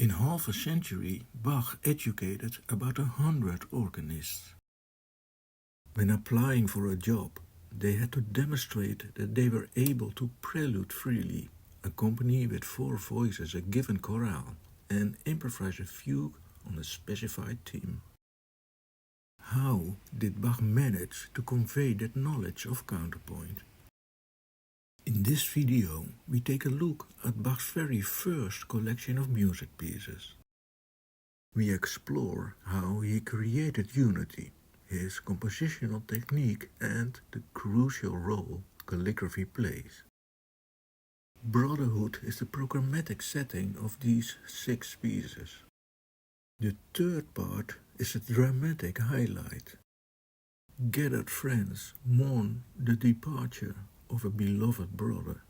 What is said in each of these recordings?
In half a century, Bach educated about 100 organists. When applying for a job, they had to demonstrate that they were able to prelude freely, accompany with 4 voices a given chorale, and improvise a fugue on a specified theme. How did Bach manage to convey that knowledge of counterpoint? In this video, we take a look at Bach's very first collection of music pieces. We explore how he created unity, his compositional technique, and the crucial role calligraphy plays. Brotherhood is the programmatic setting of these 6 pieces. The third part is a dramatic highlight. Gathered friends mourn the departure of a beloved brother.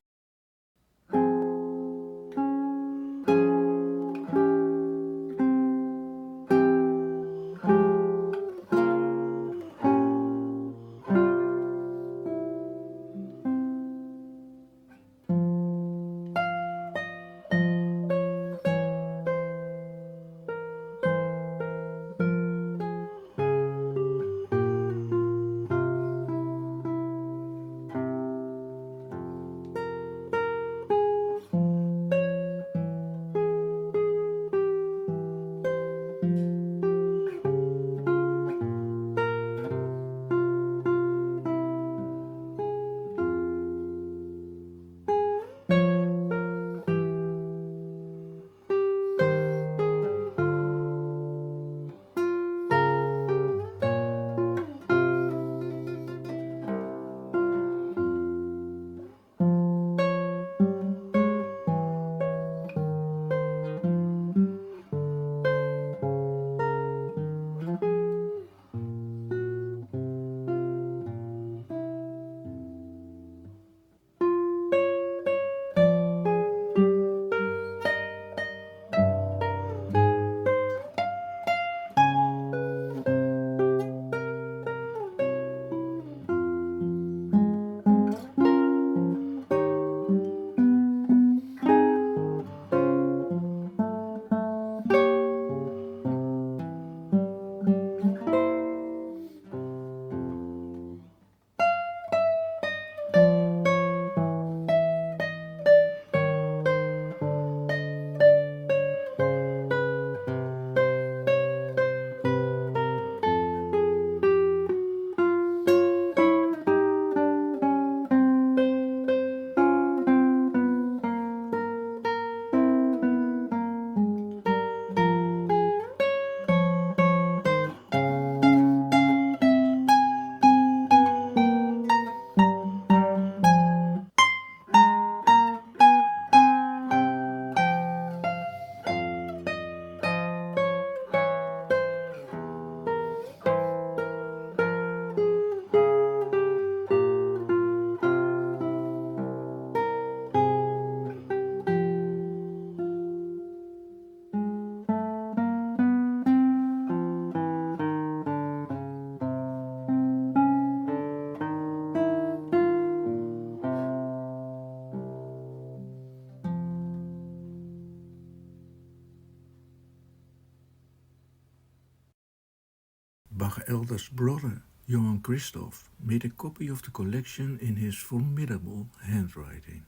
Bach's eldest brother, Johann Christoph, made a copy of the collection in his formidable handwriting.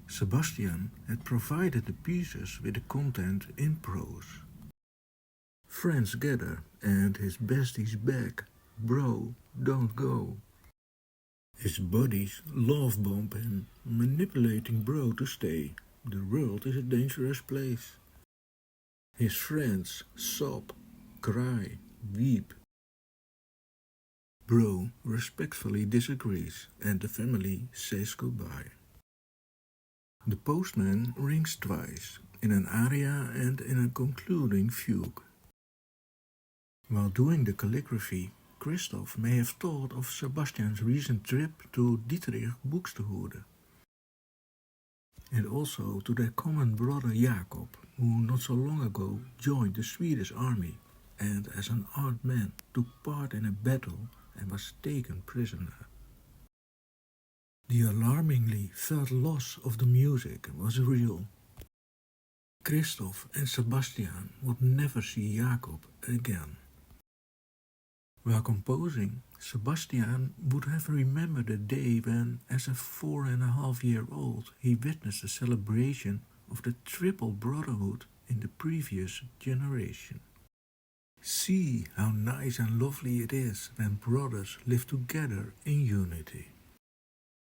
Sebastian had provided the pieces with the content in prose. Friends gather and his bestie's back, bro, don't go. His buddies love bomb him, manipulating bro to stay. The world is a dangerous place. His friends sob, cry, weep. Bro respectfully disagrees and the family says goodbye. The postman rings twice, in an aria and in a concluding fugue. While doing the calligraphy, Christoph may have thought of Sebastian's recent trip to Dieterich Buxtehude, and also to their common brother Jacob, who not so long ago joined the Swedish army and as an armed man took part in a battle and was taken prisoner. The alarmingly felt loss of the music was real. Christoph and Sebastian would never see Jacob again. While composing, Sebastian would have remembered the day when, as a 4.5-year-old, he witnessed the celebration of the triple brotherhood in the previous generation. See how nice and lovely it is when brothers live together in unity.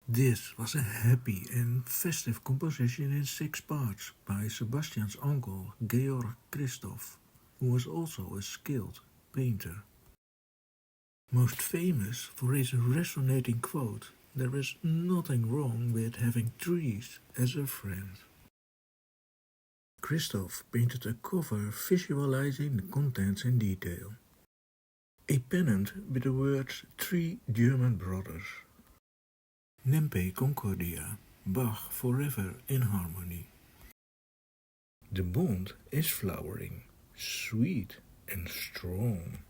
This was a happy and festive composition in 6 parts by Sebastian's uncle Georg Christoph, who was also a skilled painter. Most famous for his resonating quote, "There is nothing wrong with having trees as a friend." Christoph painted a cover visualizing the contents in detail. A pennant with the words 3 German brothers. Nempe Concordia, Bach forever in harmony. The bond is flowering, sweet and strong.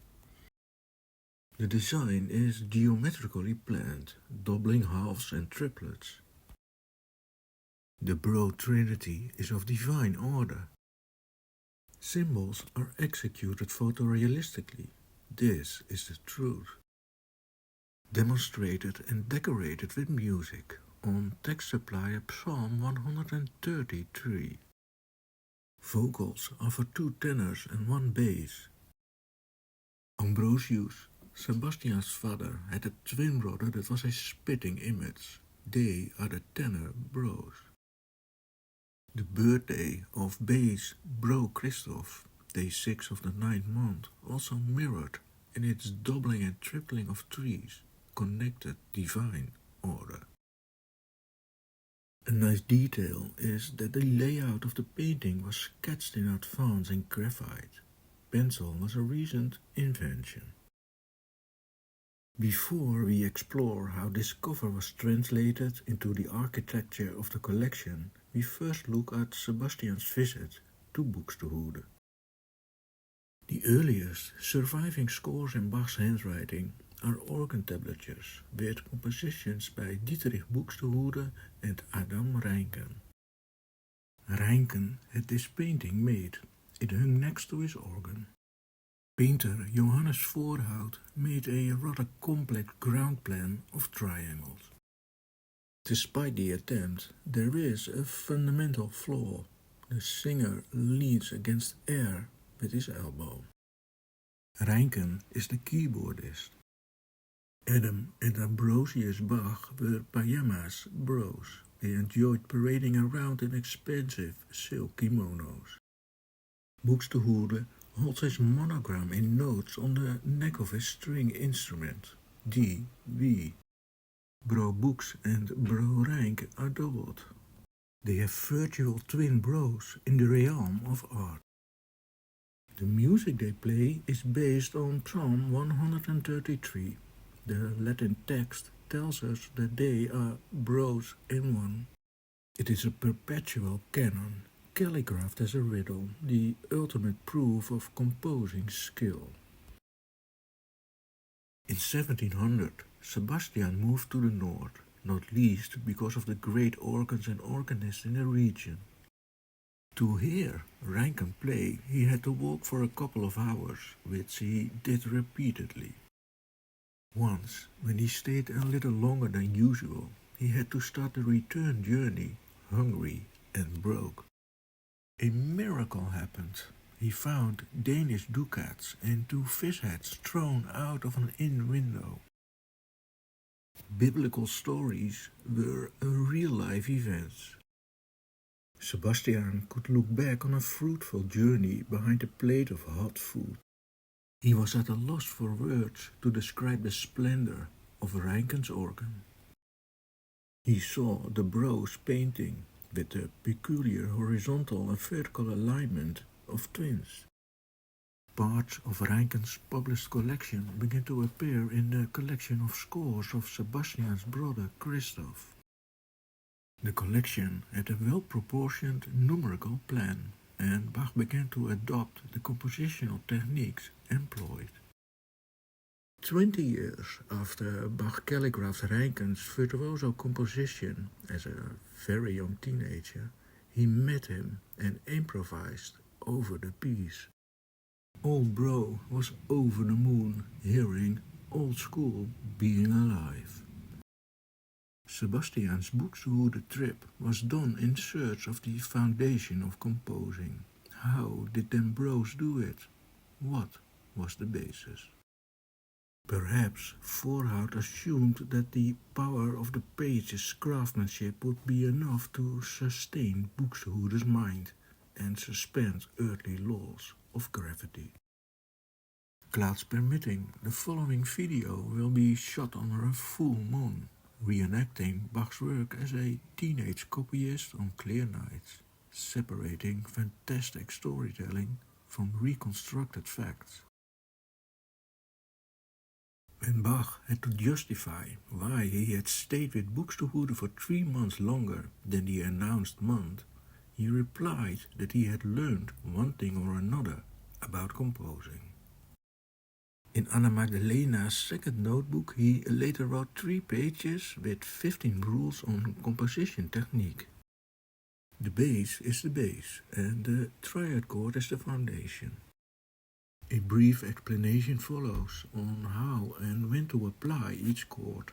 The design is geometrically planned, doubling halves and triplets. The broad trinity is of divine order. Symbols are executed photorealistically. This is the truth. Demonstrated and decorated with music on text supplier Psalm 133. Vocals are for 2 tenors and 1 bass. Ambrosius, Sebastian's father, had a twin brother that was a spitting image. They are the tenor bros. The birthday of bass bro Christoph, day 6 of the 9th month, also mirrored in its doubling and tripling of trees, connected divine order. A nice detail is that the layout of the painting was sketched in advance in graphite. Pencil was a recent invention. Before we explore how this cover was translated into the architecture of the collection, we first look at Sebastian's visit to Buxtehude. The earliest surviving scores in Bach's handwriting are organ tablatures with compositions by Dieterich Buxtehude and Adam Reincken. Reincken had this painting made. It hung next to his organ. Painter Johann Voorhout made a rather complex ground plan of triangles. Despite the attempt, there is a fundamental flaw. The singer leans against air with his elbow. Reincken is the keyboardist. Adam and Ambrosius Bach were pajamas bros. They enjoyed parading around in expensive silk kimonos. Buxtehude holds his monogram in notes on the neck of his string instrument, D, V. Bro Bux and Bro Reinck are doubled. They have virtual twin bros in the realm of art. The music they play is based on Psalm 133. The Latin text tells us that they are bros in one. It is a perpetual canon, calligraphed as a riddle, the ultimate proof of composing skill. In 1700, Sebastian moved to the north, not least because of the great organs and organists in the region. To hear Reincken play, he had to walk for a couple of hours, which he did repeatedly. Once, when he stayed a little longer than usual, he had to start the return journey, hungry and broke. A miracle happened. He found Danish ducats and 2 fish heads thrown out of an inn window. Biblical stories were real-life events. Sebastian could look back on a fruitful journey behind a plate of hot food. He was at a loss for words to describe the splendor of Reincken's organ. He saw the bros painting with the peculiar horizontal and vertical alignment of twins. Parts of Reincken's published collection began to appear in the collection of scores of Sebastian's brother Christoph. The collection had a well-proportioned numerical plan, and Bach began to adopt the compositional techniques employed. 20 years after Bach calligraphed Reincken's virtuoso composition as a very young teenager, he met him and improvised over the piece. Old Bro was over the moon hearing Old School being alive. Sebastian's Buxtehude trip was done in search of the foundation of composing. How did them bros do it? What was the basis? Perhaps Voorhout assumed that the power of the page's craftsmanship would be enough to sustain Buxtehude's mind and suspend earthly laws of gravity. Clouds permitting, the following video will be shot under a full moon, reenacting Bach's work as a teenage copyist on clear nights, separating fantastic storytelling from reconstructed facts. When Bach had to justify why he had stayed with Buxtehude for 3 months longer than the announced month, he replied that he had learned one thing or another about composing. In Anna Magdalena's second notebook, he later wrote 3 pages with 15 rules on composition technique. The bass is the bass, and the triad chord is the foundation. A brief explanation follows on how and when to apply each chord,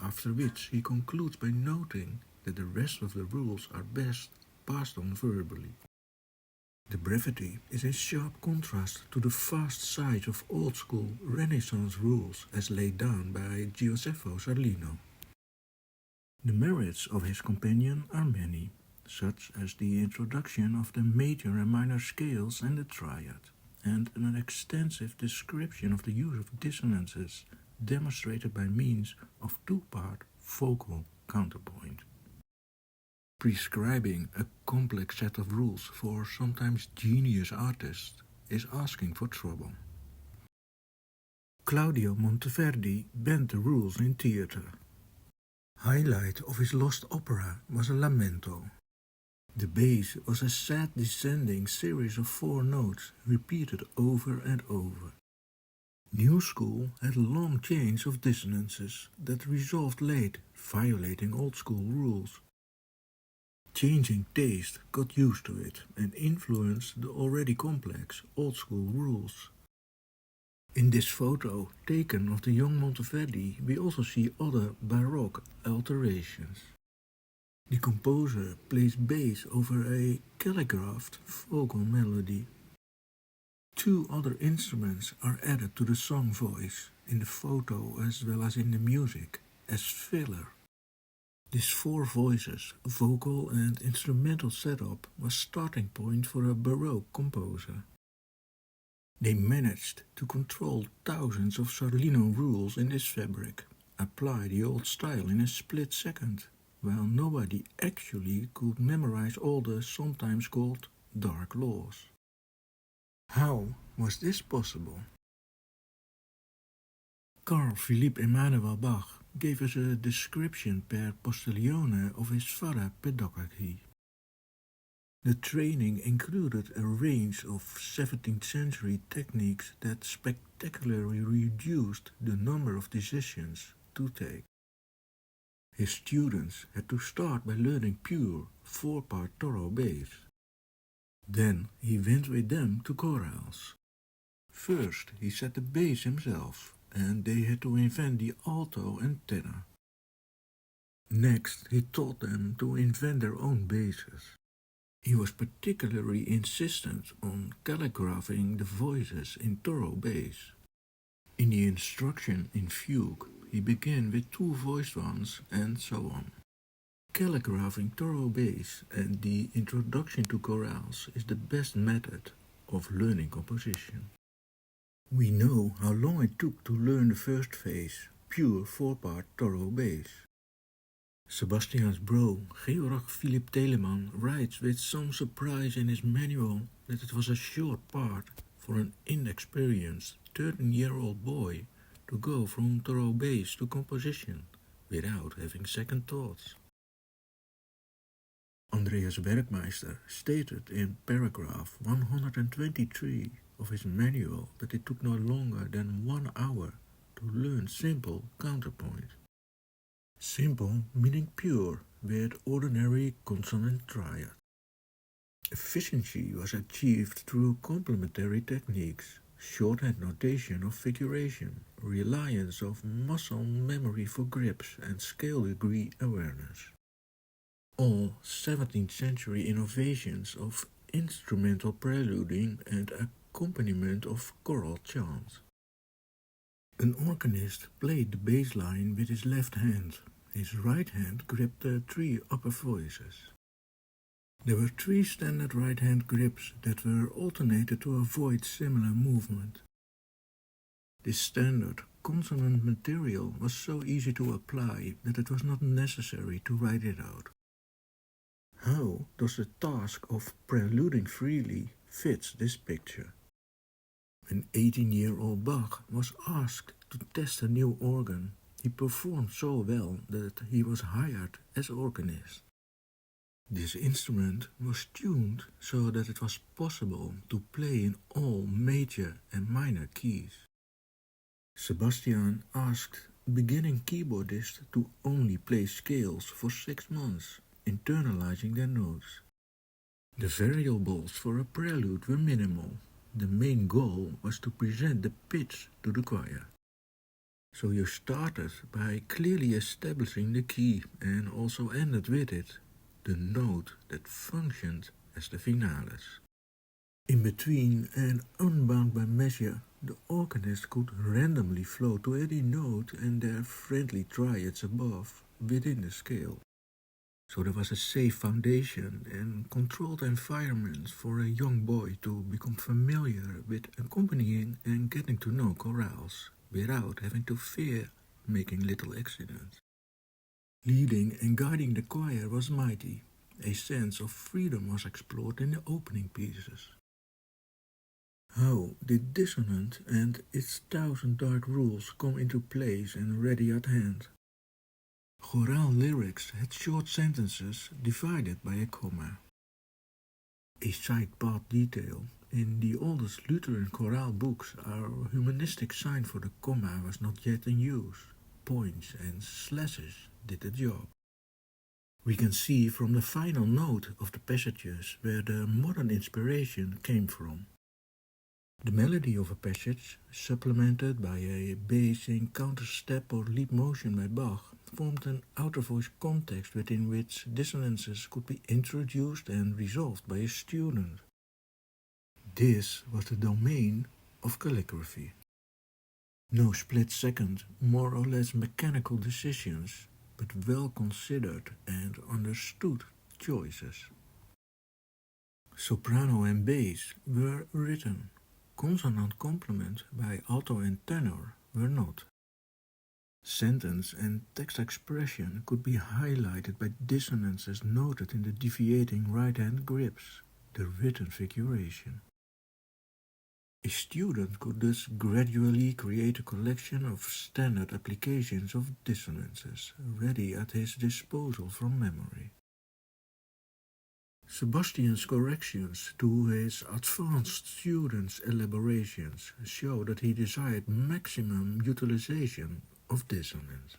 after which he concludes by noting that the rest of the rules are best passed on verbally. The brevity is in sharp contrast to the fast side of old-school Renaissance rules as laid down by Gioseffo Zarlino. The merits of his companion are many, such as the introduction of the major and minor scales and the triad, and an extensive description of the use of dissonances demonstrated by means of 2-part vocal counterpoint. Prescribing a complex set of rules for sometimes genius artists is asking for trouble. Claudio Monteverdi bent the rules in theatre. Highlight of his lost opera was a lamento. The bass was a sad descending series of 4 notes repeated over and over. New School had long chains of dissonances that resolved late, violating old school rules. Changing taste got used to it and influenced the already complex old-school rules. In this photo taken of the young Monteverdi, we also see other Baroque alterations. The composer plays bass over a calligraphed vocal melody. 2 other instruments are added to the song voice, in the photo as well as in the music, as filler. This 4 voices, vocal and instrumental setup was starting point for a Baroque composer. They managed to control thousands of Zarlino rules in this fabric, apply the old style in a split second, while nobody actually could memorize all the sometimes called dark laws. How was this possible? Carl Philipp Emanuel Bach gave us a description per postillone of his Vada pedagogy. The training included a range of 17th century techniques that spectacularly reduced the number of decisions to take. His students had to start by learning pure 4-part Thoroughbass. Then he went with them to chorales. First he set the bass himself, and they had to invent the alto and tenor. Next, he taught them to invent their own basses. He was particularly insistent on calligraphing the voices in Thoroughbass. In the instruction in fugue, he began with 2 voiced ones and so on. Calligraphing Thoroughbass and the introduction to chorales is the best method of learning composition. We know how long it took to learn the first phase, pure 4-part Thoroughbass. Sebastian's bro, Georg Philipp Telemann, writes with some surprise in his manual that it was a short part for an inexperienced 13-year-old boy to go from Thoroughbass to composition without having second thoughts. Andreas Werkmeister stated in paragraph 123 of his manual that it took no longer than 1 hour to learn simple counterpoint. Simple meaning pure with ordinary consonant triad. Efficiency was achieved through complementary techniques, shorthand notation of figuration, reliance of muscle memory for grips, and scale degree awareness. All 17th century innovations of instrumental preluding and accompaniment of choral chant. An organist played the bass line with his left hand. His right hand gripped the 3 upper voices. There were 3 standard right hand grips that were alternated to avoid similar movement. This standard consonant material was so easy to apply that it was not necessary to write it out. How does the task of preluding freely fit this picture? When 18-year-old Bach was asked to test a new organ, he performed so well that he was hired as organist. This instrument was tuned so that it was possible to play in all major and minor keys. Sebastian asked beginning keyboardists to only play scales for 6 months, internalizing their notes. The variables for a prelude were minimal. The main goal was to present the pitch to the choir. So you started by clearly establishing the key and also ended with it, the note that functioned as the finalis. In between and unbound by measure, the organist could randomly flow to any note and their friendly triads above within the scale. So there was a safe foundation and controlled environment for a young boy to become familiar with accompanying and getting to know chorales without having to fear making little accidents. Leading and guiding the choir was mighty. A sense of freedom was explored in the opening pieces. How did dissonant and its 1,000 dark rules come into place and ready at hand? Chorale lyrics had short sentences divided by a comma. A side part detail. In the oldest Lutheran chorale books, our humanistic sign for the comma was not yet in use. Points and slashes did the job. We can see from the final note of the passages where the modern inspiration came from. The melody of a passage, supplemented by a bass in counterstep or leap motion by Bach, formed an outer voice context within which dissonances could be introduced and resolved by a student. This was the domain of calligraphy. No split-second, more or less mechanical decisions, but well-considered and understood choices. Soprano and bass were written. Consonant complement by alto and tenor were not. Sentence and text expression could be highlighted by dissonances noted in the deviating right-hand grips, the written figuration. A student could thus gradually create a collection of standard applications of dissonances, ready at his disposal from memory. Sebastian's corrections to his advanced students' elaborations show that he desired maximum utilization of dissonance.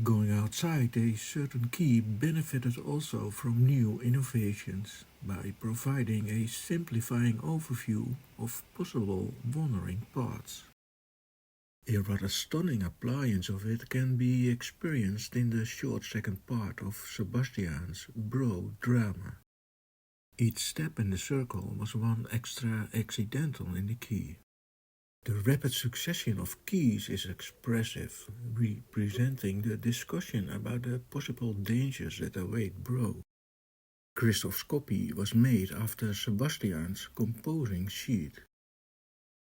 Going outside a certain key benefited also from new innovations by providing a simplifying overview of possible wandering paths. A rather stunning appliance of it can be experienced in the short second part of Sebastian's Bro drama. Each step in the circle was one extra accidental in the key. The rapid succession of keys is expressive, representing the discussion about the possible dangers that await Bro. Christoph's copy was made after Sebastian's composing sheet.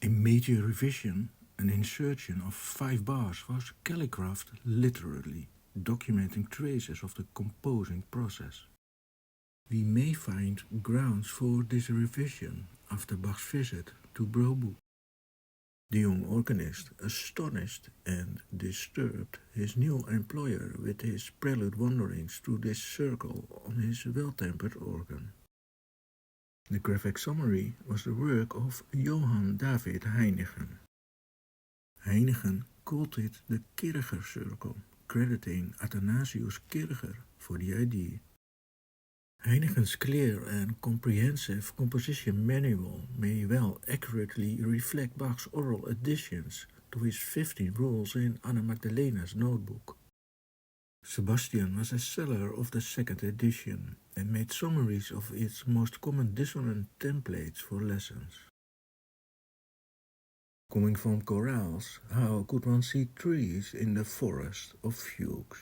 A major revision, an insertion of 5 bars, was calligraphed literally, documenting traces of the composing process. We may find grounds for this revision after Bach's visit to Bro. The young organist, astonished and disturbed his new employer with his prelude wanderings through this circle on his well-tempered organ. The graphic summary was the work of Johann David Reincken. Reincken called it the Kircher circle, crediting Athanasius Kircher for the idea. Heineken's clear and comprehensive composition manual may well accurately reflect Bach's oral additions to his 15 rules in Anna Magdalena's notebook. Sebastian was a seller of the second edition and made summaries of its most common dissonant templates for lessons. Coming from chorales, how could one see trees in the forest of fugues?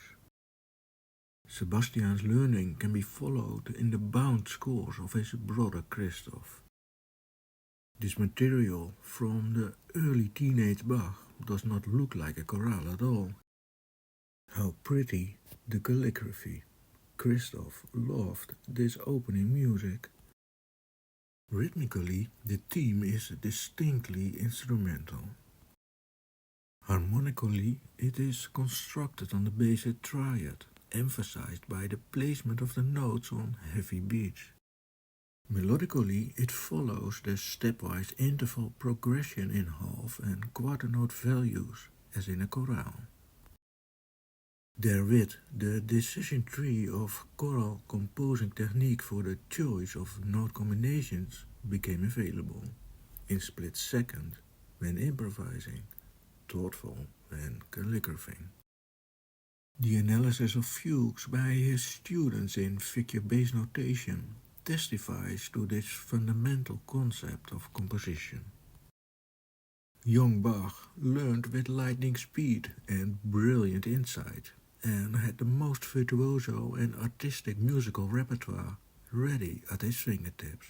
Sebastian's learning can be followed in the bound scores of his brother Christoph. This material from the early teenage Bach does not look like a chorale at all. How pretty the calligraphy! Christoph loved this opening music. Rhythmically, the theme is distinctly instrumental. Harmonically, it is constructed on the basic triad, emphasized by the placement of the notes on heavy beats. Melodically, it follows the stepwise interval progression in half and quarter note values, as in a chorale. Therewith, the decision tree of choral composing technique for the choice of note combinations became available, in split second, when improvising, thoughtful when calligraphing. The analysis of fugues by his students in figure-based notation testifies to this fundamental concept of composition. Young Bach learned with lightning speed and brilliant insight, and had the most virtuoso and artistic musical repertoire ready at his fingertips.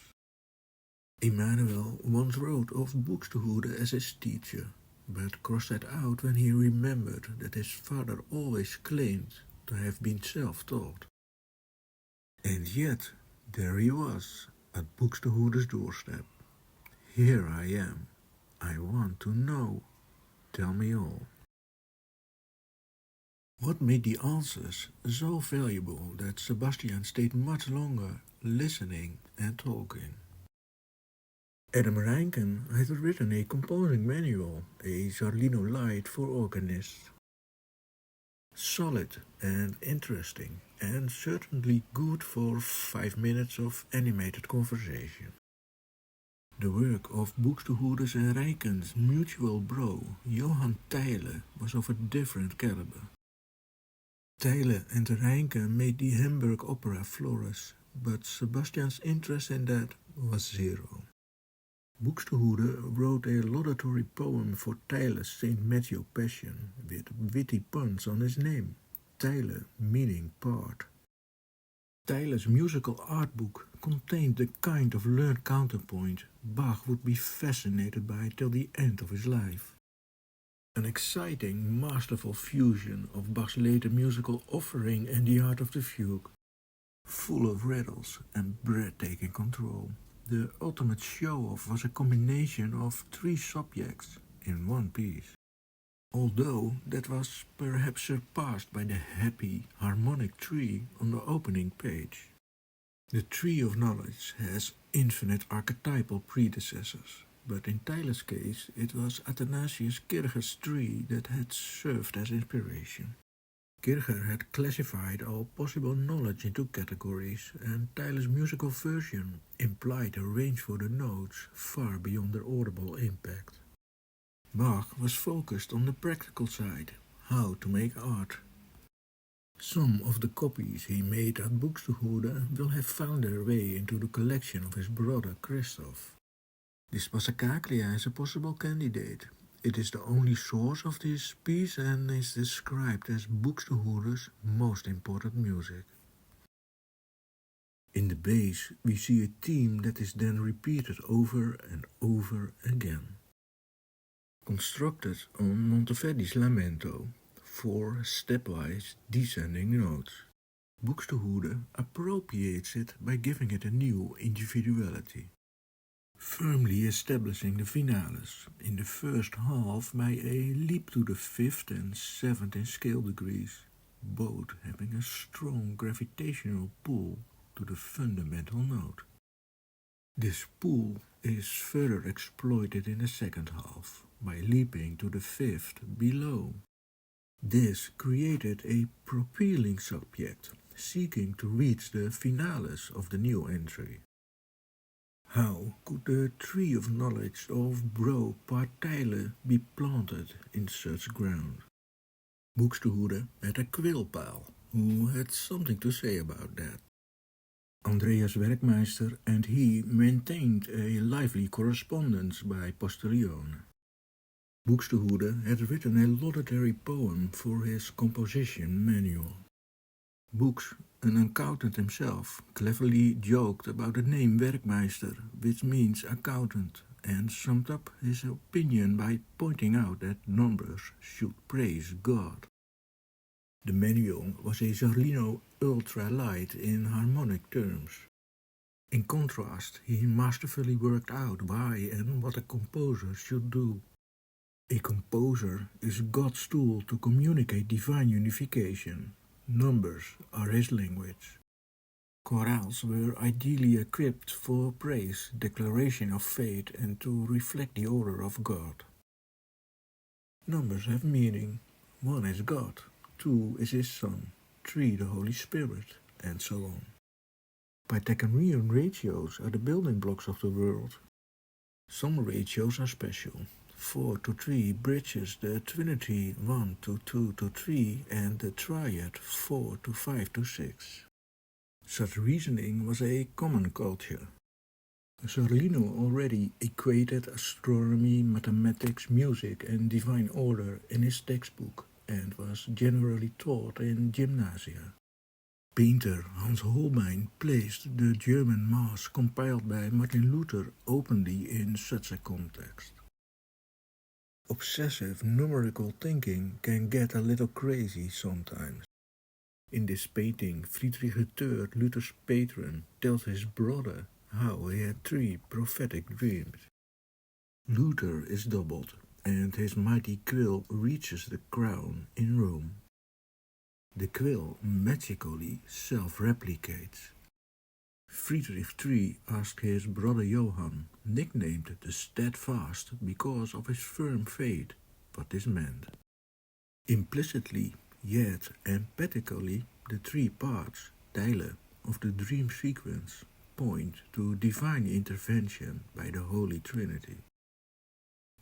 Emanuel once wrote of Buxtehude as his teacher, but crossed that out when he remembered that his father always claimed to have been self-taught. And yet, there he was, at Buxtehude's doorstep. Here I am. I want to know. Tell me all. What made the answers so valuable that Sebastian stayed much longer listening and talking? Adam Reincken had written a composing manual, a Zarlino Light for organists. Solid and interesting, and certainly good for 5 minutes of animated conversation. The work of Buxtehude's and Reincken's mutual bro, Johann, was of a different caliber. Teile and Reincken made the Hamburg opera flourish, but Sebastian's interest in that was zero. Buxtehude wrote a laudatory poem for Teile's St. Matthew Passion, with witty puns on his name, Teile meaning part. Teile's musical art book contained the kind of learned counterpoint Bach would be fascinated by till the end of his life. An exciting, masterful fusion of Bach's later musical offering and the art of the fugue, full of riddles and breathtaking control. The ultimate show-off was a combination of 3 subjects in one piece, although that was perhaps surpassed by the happy, harmonic tree on the opening page. The tree of knowledge has infinite archetypal predecessors, but in Teile's case it was Athanasius Kircher's tree that had served as inspiration. Kircher had classified all possible knowledge into categories, and Teile's musical version implied a range for the notes far beyond their audible impact. Bach was focused on the practical side, how to make art. Some of the copies he made at Buxtehude will have found their way into the collection of his brother Christoph. This Passacaglia is a possible candidate. It is the only source of this piece and is described as Buxtehude's most important music. In the bass, we see a theme that is then repeated over and over again. Constructed on Monteverdi's Lamento, 4 stepwise descending notes. Buxtehude appropriates it by giving it a new individuality, firmly establishing the finales in the first half by a leap to the 5th and 7th in scale degrees, both having a strong gravitational pull to the fundamental note. This pull is further exploited in the second half by leaping to the 5th below. This created a propelling subject, seeking to reach the finales of the new entry. How could the tree of knowledge of bro partijlen be planted in such ground? Buxtehude had a quillpaal, who had something to say about that. Andreas Werkmeister and he maintained a lively correspondence by posterione. Buxtehude had written a laudatory poem for his composition manual. Bux, an accountant himself, cleverly joked about the name Werkmeister, which means accountant, and summed up his opinion by pointing out that numbers should praise God. The manual was a Zarlino ultra-light in harmonic terms. In contrast, he masterfully worked out why and what a composer should do. A composer is God's tool to communicate divine unification. Numbers are his language. Chorales were ideally equipped for praise, declaration of faith, and to reflect the order of God. Numbers have meaning. 1 is God, 2 is his Son, 3 the Holy Spirit, and so on. Pythagorean ratios are the building blocks of the world. Some ratios are special. 4 to 3 bridges the Trinity 1 to 2 to 3 and the Triad 4 to 5 to 6. Such reasoning was a common culture. Zarlino already equated astronomy, mathematics, music and divine order in his textbook and was generally taught in gymnasia. Painter Hans Holbein placed the German Mass compiled by Martin Luther openly in such a context. Obsessive numerical thinking can get a little crazy sometimes. In this painting, Friedrich III, Luther's patron, tells his brother how he had 3 prophetic dreams. Luther is doubled, and his mighty quill reaches the crown in Rome. The quill magically self-replicates. Friedrich III asked his brother Johann, nicknamed the Steadfast because of his firm faith, what this meant. Implicitly, yet emphatically, the 3 parts, Teile, of the dream sequence point to divine intervention by the Holy Trinity.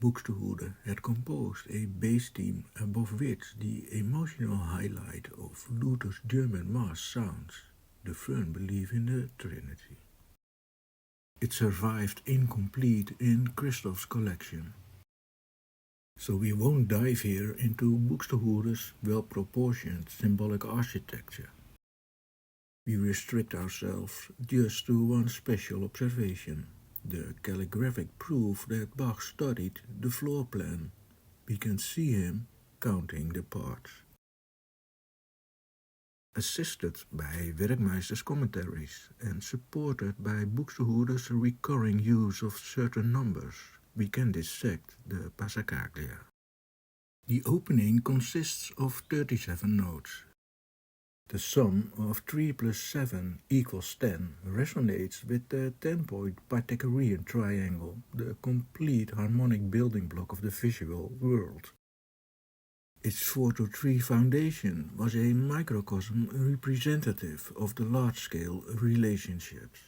Buxtehude had composed a bass theme above which the emotional highlight of Luther's German Mass sounds, the firm belief in the Trinity. It survived incomplete in Christoph's collection. So we won't dive here into Buxtehude's well-proportioned symbolic architecture. We restrict ourselves just to one special observation, the calligraphic proof that Bach studied the floor plan. We can see him counting the parts. Assisted by Werkmeister's commentaries and supported by Buxtehude's recurring use of certain numbers, we can dissect the Passacaglia. The opening consists of 37 notes. The sum of 3 plus 7 equals 10 resonates with the 10-point Pythagorean triangle, the complete harmonic building block of the visual world. Its 4 to 3 foundation was a microcosm representative of the large-scale relationships.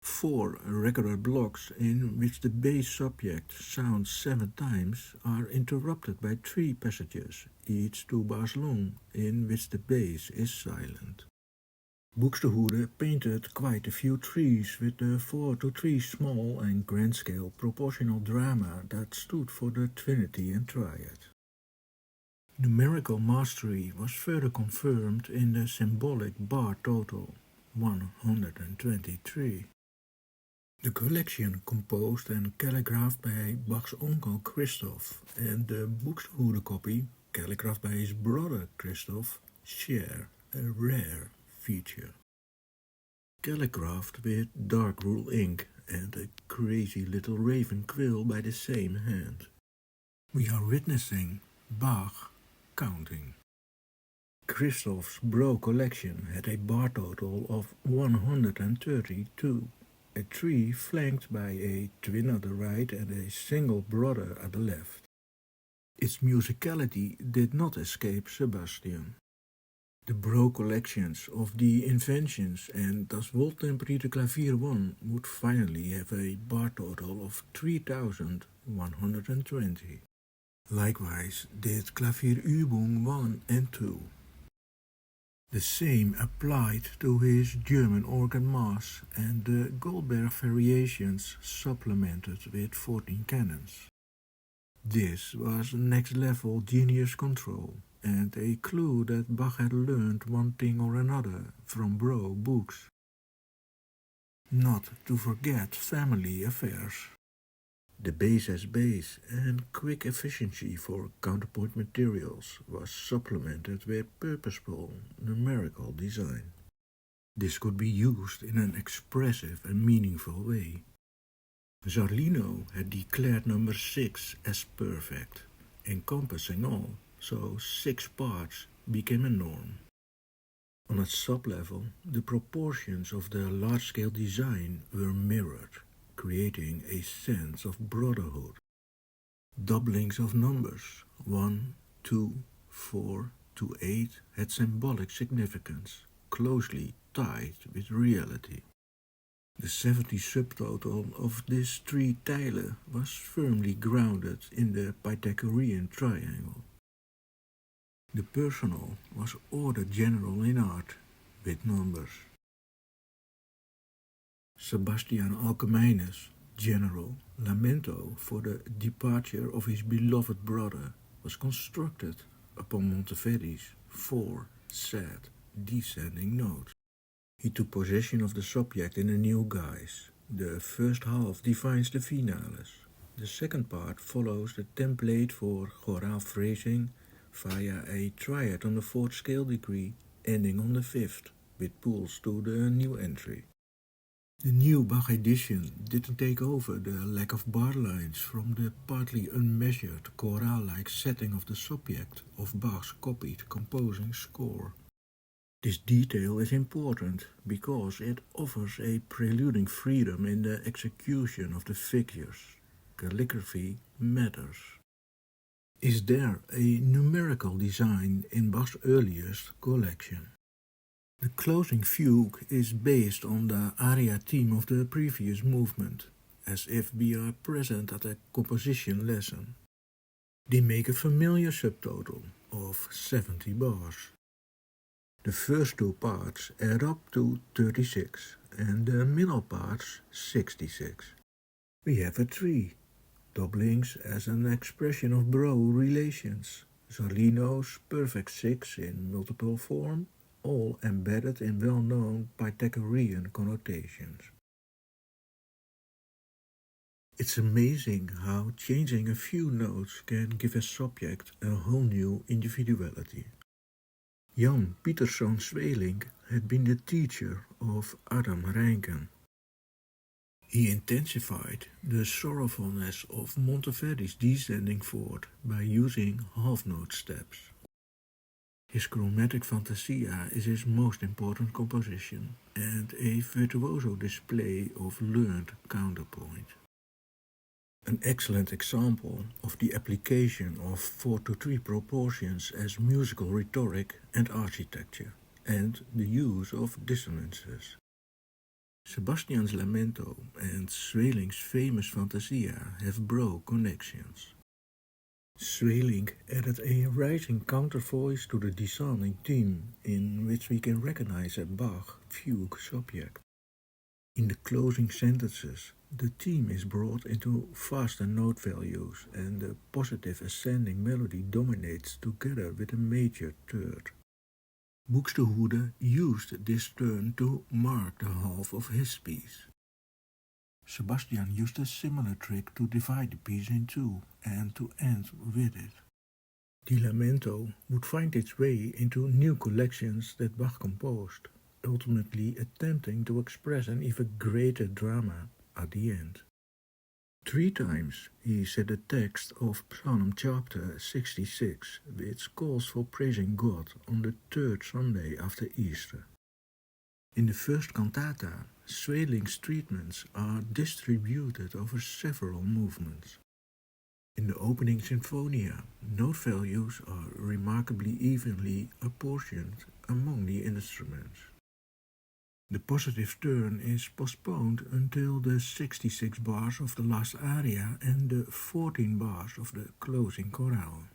4 regular blocks in which the bass subject sounds 7 times are interrupted by 3 passages, each 2 bars long, in which the bass is silent. Buxtehude painted quite a few trees with the 4 to 3 small and grand-scale proportional drama that stood for the Trinity and Triad. Numerical mastery was further confirmed in the symbolic bar total, 123. The collection, composed and calligraphed by Bach's uncle Christoph, and the Buxtehude copy, calligraphed by his brother Christoph, share a rare feature. Calligraphed with dark rule ink and a crazy little raven quill by the same hand, we are witnessing Bach counting. Christoph's bro collection had a bar total of 132. A tree flanked by a twin at the right and a single brother at the left. Its musicality did not escape Sebastian. The Bro collections of the Inventions and Das Wohltemperierte Klavier 1 would finally have a bar total of 3,120. Likewise did Klavierübung 1 and 2. The same applied to his German organ mass, and the Goldberg variations supplemented with 14 canons. This was next-level genius control, and a clue that Bach had learned one thing or another from Bro books. Not to forget family affairs. The bass as bass and quick efficiency for counterpoint materials was supplemented with purposeful numerical design. This could be used in an expressive and meaningful way. Zarlino had declared number 6 as perfect, encompassing all, so 6 parts became a norm. On a sub-level, the proportions of the large-scale design were mirrored, creating a sense of brotherhood. Doublings of numbers 1, 2, 4 to 8 had symbolic significance, closely tied with reality. The 70 subtotal of this 3 tijlen was firmly grounded in the Pythagorean triangle. The personal was order general in art, with numbers. Sebastian Alcmein's general lamento for the departure of his beloved brother was constructed upon Monteverdi's 4 sad descending notes. He took possession of the subject in a new guise. The first half defines the finales. The second part follows the template for chorale phrasing via a triad on the 4th scale degree, ending on the 5th, with pulls to the new entry. The new Bach edition didn't take over the lack of bar lines from the partly unmeasured chorale-like setting of the subject of Bach's copied composing score. This detail is important because it offers a preluding freedom in the execution of the figures. Calligraphy matters. Is there a numerical design in Bach's earliest collection? The closing fugue is based on the aria theme of the previous movement, as if we are present at a composition lesson. They make a familiar subtotal of 70 bars. The first 2 parts add up to 36, and the middle parts 66. We have a 3, doublings as an expression of Bro relations, Zarlino's perfect 6 in multiple form, all embedded in well-known Pythagorean connotations. It's amazing how changing a few notes can give a subject a whole new individuality. Jan Pieterszoon Zweelinck had been the teacher of Adam Reincken. He intensified the sorrowfulness of Monteverdi's descending fourth by using half-note steps. His chromatic fantasia is his most important composition and a virtuoso display of learned counterpoint. An excellent example of the application of 4:3 proportions as musical rhetoric and architecture, and the use of dissonances. Sebastian's Lamento and Zweelinck's famous Fantasia have Bro connections. Zweelinck added a rising countervoice to the descending theme, in which we can recognize a Bach fugue subject. In the closing sentences, the theme is brought into faster note values, and the positive ascending melody dominates together with a major third. Buxtehude used this turn to mark the half of his piece. Sebastian used a similar trick to divide the piece in 2 and to end with it. The Lamento would find its way into new collections that Bach composed, ultimately attempting to express an even greater drama at the end. 3 times he said the text of Psalm chapter 66, which calls for praising God on the 3rd Sunday after Easter. In the first cantata, Zweelinck's treatments are distributed over several movements. In the opening sinfonia, note values are remarkably evenly apportioned among the instruments. The positive turn is postponed until the 66 bars of the last aria and the 14 bars of the closing chorale.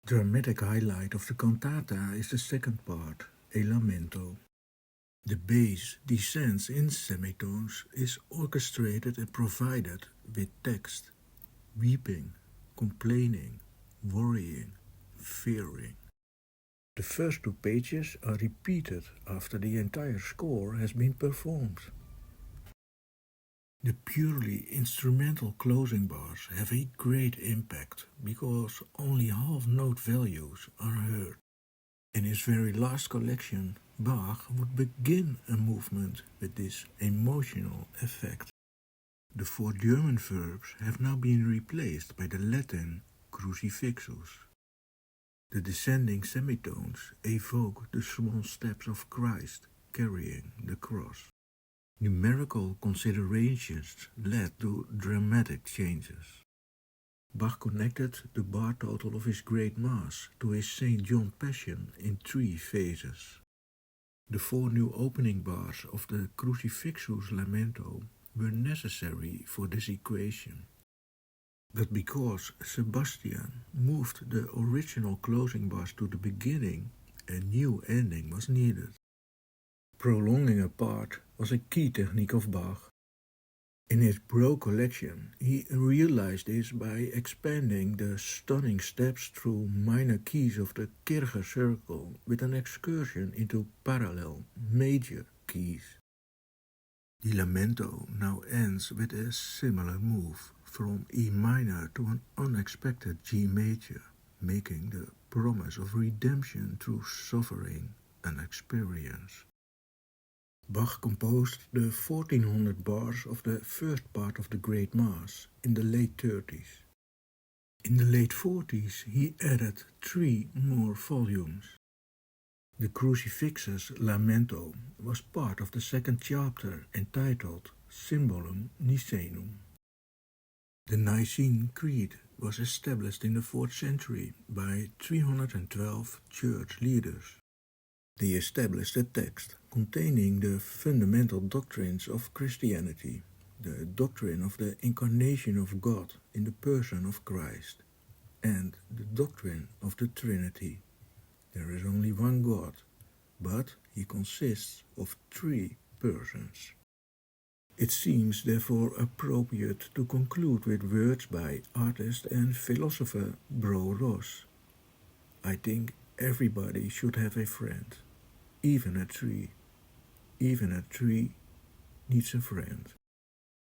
Dramatic highlight of the cantata is the second part, a lamento. The bass descends in semitones, is orchestrated and provided with text, weeping, complaining, worrying, fearing. The first two pages are repeated after the entire score has been performed. The purely instrumental closing bars have a great impact because only half-note values are heard. In his very last collection, Bach would begin a movement with this emotional effect. The four German verbs have now been replaced by the Latin crucifixus. The descending semitones evoke the small steps of Christ carrying the cross. Numerical considerations led to dramatic changes. Bach connected the bar total of his Great Mass to his St. John Passion in 3 phases. The 4 new opening bars of the Crucifixus Lamento were necessary for this equation. But because Sebastian moved the original closing bars to the beginning, a new ending was needed. Prolonging a part was a key technique of Bach. In his Bro collection, he realized this by expanding the stunning steps through minor keys of the Kircher circle with an excursion into parallel major keys. The Lamento now ends with a similar move from E minor to an unexpected G major, making the promise of redemption through suffering an experience. Bach composed the 1400 bars of the first part of the Great Mass in the late 30s. In the late 40s he added 3 more volumes. The Crucifixus Lamento was part of the second chapter entitled Symbolum Nicenum. The Nicene Creed was established in the 4th century by 312 church leaders. They established a text containing the fundamental doctrines of Christianity, the doctrine of the incarnation of God in the person of Christ, and the doctrine of the Trinity. There is only one God, but he consists of 3 persons. It seems therefore appropriate to conclude with words by artist and philosopher Bro Ross. I think everybody should have a friend, even a tree. Even a tree needs a friend.